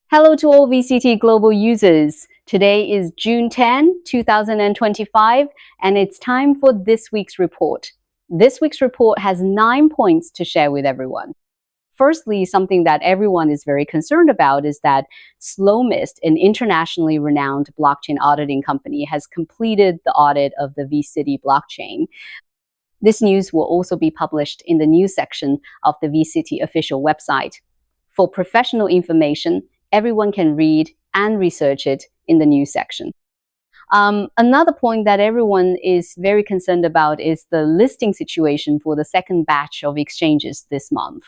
Hello to all Vcity global users. Today is June 10, 2025, and it's time for this week's report. This week's report has 9 points to share with everyone. Firstly, something that everyone is very concerned about is that SlowMist, an internationally renowned blockchain auditing company, has completed the audit of the Vcity blockchain. This news will also be published in the news section of the Vcity official website. For professional information, everyone can read and research it in the news section. Another point that everyone is very concerned about is the listing situation for the second batch of exchanges this month.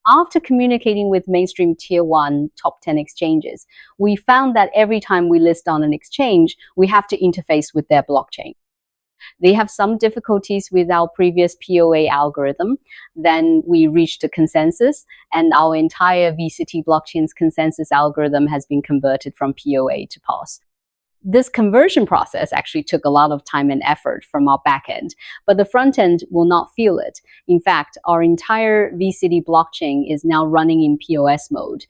After communicating with mainstream Tier 1 top 10 exchanges, we found that every time we list on an exchange, we have to interface with their blockchain. They have some difficulties with our previous POA algorithm. Then we reached a consensus, and our entire Vcity blockchain's consensus algorithm has been converted from POA to POS. This conversion process actually took a lot of time and effort from our backend, but the front end will not feel it. In fact, our entire Vcity blockchain is now running in POS mode.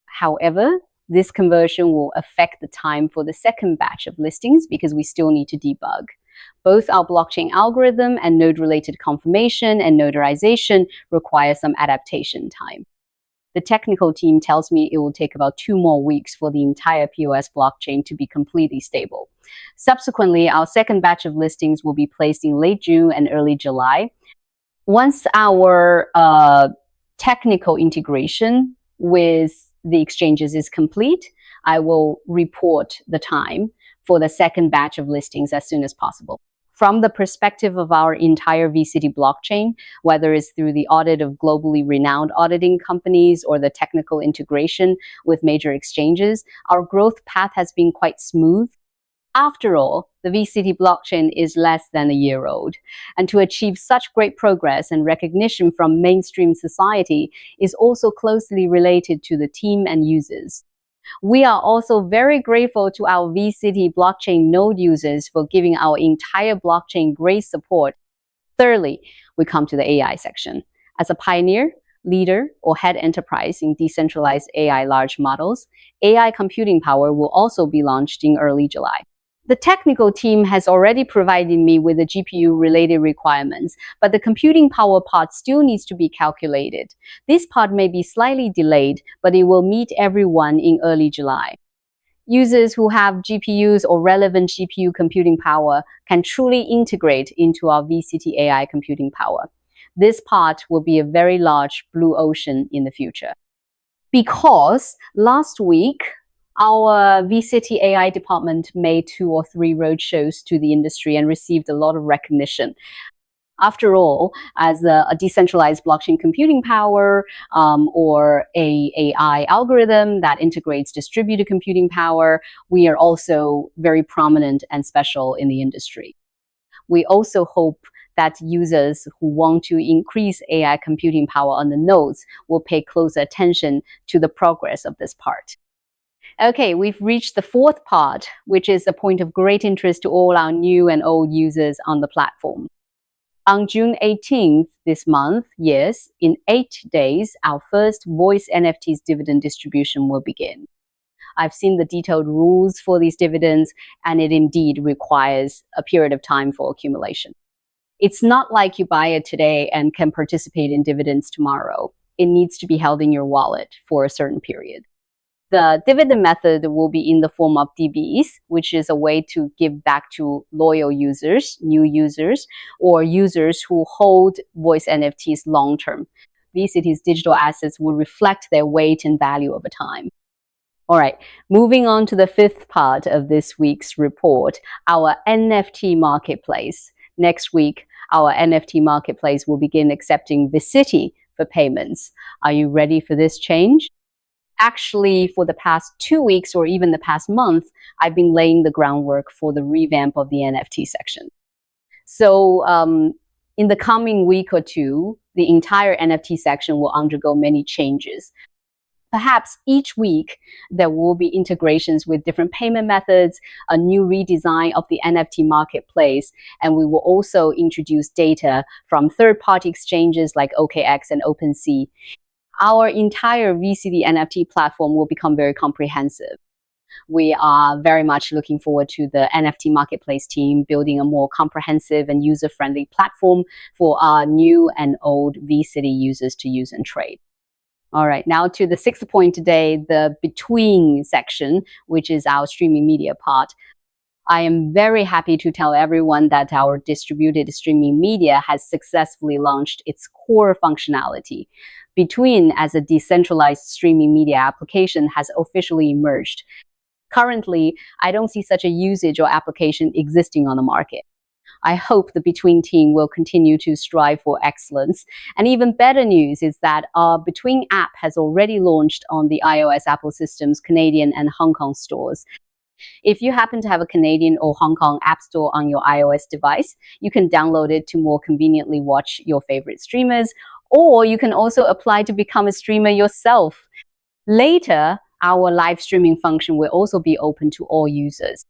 However, this conversion will affect the time for the second batch of listings because we still need to debug. Both our blockchain algorithm and node-related confirmation and notarization require some adaptation time. The technical team tells me it will take about 2 more weeks for the entire POS blockchain to be completely stable. Subsequently, our second batch of listings will be placed in late June and early July. Once our technical integration with the exchanges is complete, I will report the time for the second batch of listings as soon as possible. From the perspective of our entire Vcity blockchain, whether it's through the audit of globally renowned auditing companies or the technical integration with major exchanges, our growth path has been quite smooth. After all, the Vcity blockchain is less than a year old, and to achieve such great progress and recognition from mainstream society is also closely related to the team and users. We are also very grateful to our Vcity blockchain node users for giving our entire blockchain great support. Thirdly, we come to the AI section. As a pioneer, leader, or head enterprise in decentralized AI large models, AI computing power will also be launched in early July. The technical team has already provided me with the GPU-related requirements, but the computing power part still needs to be calculated. This part may be slightly delayed, but it will meet everyone in early July. Users who have GPUs or relevant GPU computing power can truly integrate into our Vcity AI computing power. This part will be a very large blue ocean in the future. Because last week, our Vcity AI department made 2 or 3 roadshows to the industry and received a lot of recognition. After all, as a decentralized blockchain computing power or a AI algorithm that integrates distributed computing power, we are also very prominent and special in the industry. We also hope that users who want to increase AI computing power on the nodes will pay close attention to the progress of this part. Okay, we've reached the 4th part, which is a point of great interest to all our new and old users on the platform. On June 18th this month, yes, in 8 days, our first Voice NFT's dividend distribution will begin. I've seen the detailed rules for these dividends, and it indeed requires a period of time for accumulation. It's not like you buy it today and can participate in dividends tomorrow. It needs to be held in your wallet for a certain period. The dividend method will be in the form of DBs, which is a way to give back to loyal users, new users, or users who hold Voice NFTs long-term. Vcity's digital assets will reflect their weight and value over time. All right, moving on to the 5th part of this week's report, our NFT marketplace. Next week, our NFT marketplace will begin accepting Vcity for payments. Are you ready for this change? Actually, for the past 2 weeks or even the past month, I've been laying the groundwork for the revamp of the NFT section. So in the coming week or 2, the entire NFT section will undergo many changes. Perhaps each week, there will be integrations with different payment methods, a new redesign of the NFT marketplace, and we will also introduce data from third-party exchanges like OKX and OpenSea. our entire Vcity NFT platform will become very comprehensive. We are very much looking forward to the NFT marketplace team building a more comprehensive and user-friendly platform for our new and old Vcity users to use and trade. All right, now to the sixth point today, the between section, which is our streaming media part. I am very happy to tell everyone that our distributed streaming media has successfully launched its core functionality. Between, as a decentralized streaming media application, has officially emerged. Currently, I don't see such a usage or application existing on the market. I hope the Between team will continue to strive for excellence. And even better news is that our Between app has already launched on the iOS Apple System's Canadian and Hong Kong stores. If you happen to have a Canadian or Hong Kong app store on your iOS device, you can download it to more conveniently watch your favorite streamers, or you can also apply to become a streamer yourself. Later, our live streaming function will also be open to all users.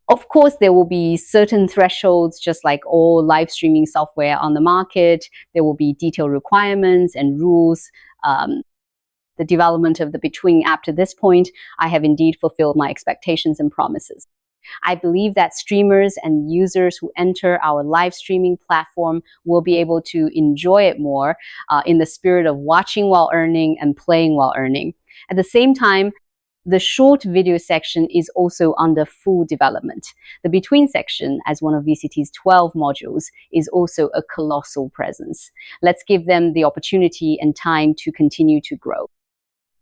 Of course, there will be certain thresholds, just like all live streaming software on the market. There will be detailed requirements and rules. The development of the Between app to this point, I have indeed fulfilled my expectations and promises. I believe that streamers and users who enter our live streaming platform will be able to enjoy it more in the spirit of watching while earning and playing while earning. At the same time, the short video section is also under full development. The Between section, as one of Vcity's 12 modules, is also a colossal presence. Let's give them the opportunity and time to continue to grow.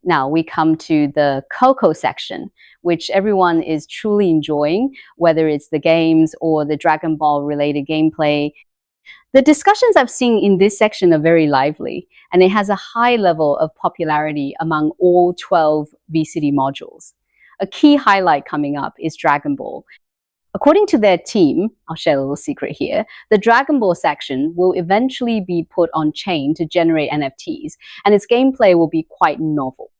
Now we come to the Coco section, which everyone is truly enjoying, whether it's the games or the Dragon Ball related gameplay. The discussions I've seen in this section are very lively, and it has a high level of popularity among all 12 Vcity modules. A key highlight coming up is Dragon Ball. According to their team, I'll share a little secret here, the Dragon Ball section will eventually be put on chain to generate NFTs, and its gameplay will be quite novel.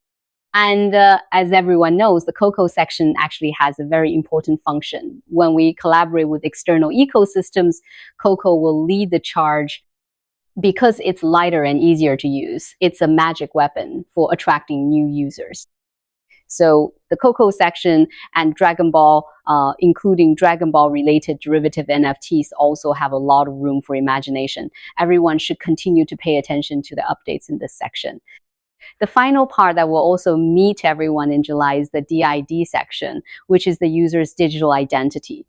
And as everyone knows, the Coco section actually has a very important function. When we collaborate with external ecosystems, Coco will lead the charge because it's lighter and easier to use. It's a magic weapon for attracting new users. So the Coco section and Dragon Ball, including Dragon Ball related derivative NFTs, also have a lot of room for imagination. Everyone should continue to pay attention to the updates in this section. The final part that will also meet everyone in July is the DID section, which is the user's digital identity.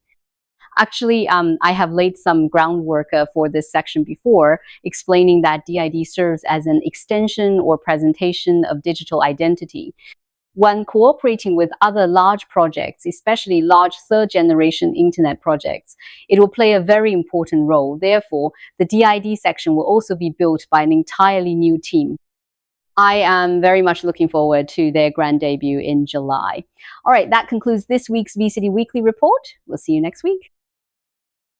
Actually, I have laid some groundwork for this section before, explaining that DID serves as an extension or presentation of digital identity. When cooperating with other large projects, especially large third-generation internet projects, it will play a very important role. Therefore, the DID section will also be built by an entirely new team. I am very much looking forward to their grand debut in July. All right, that concludes this week's Vcity Weekly Report. We'll see you next week.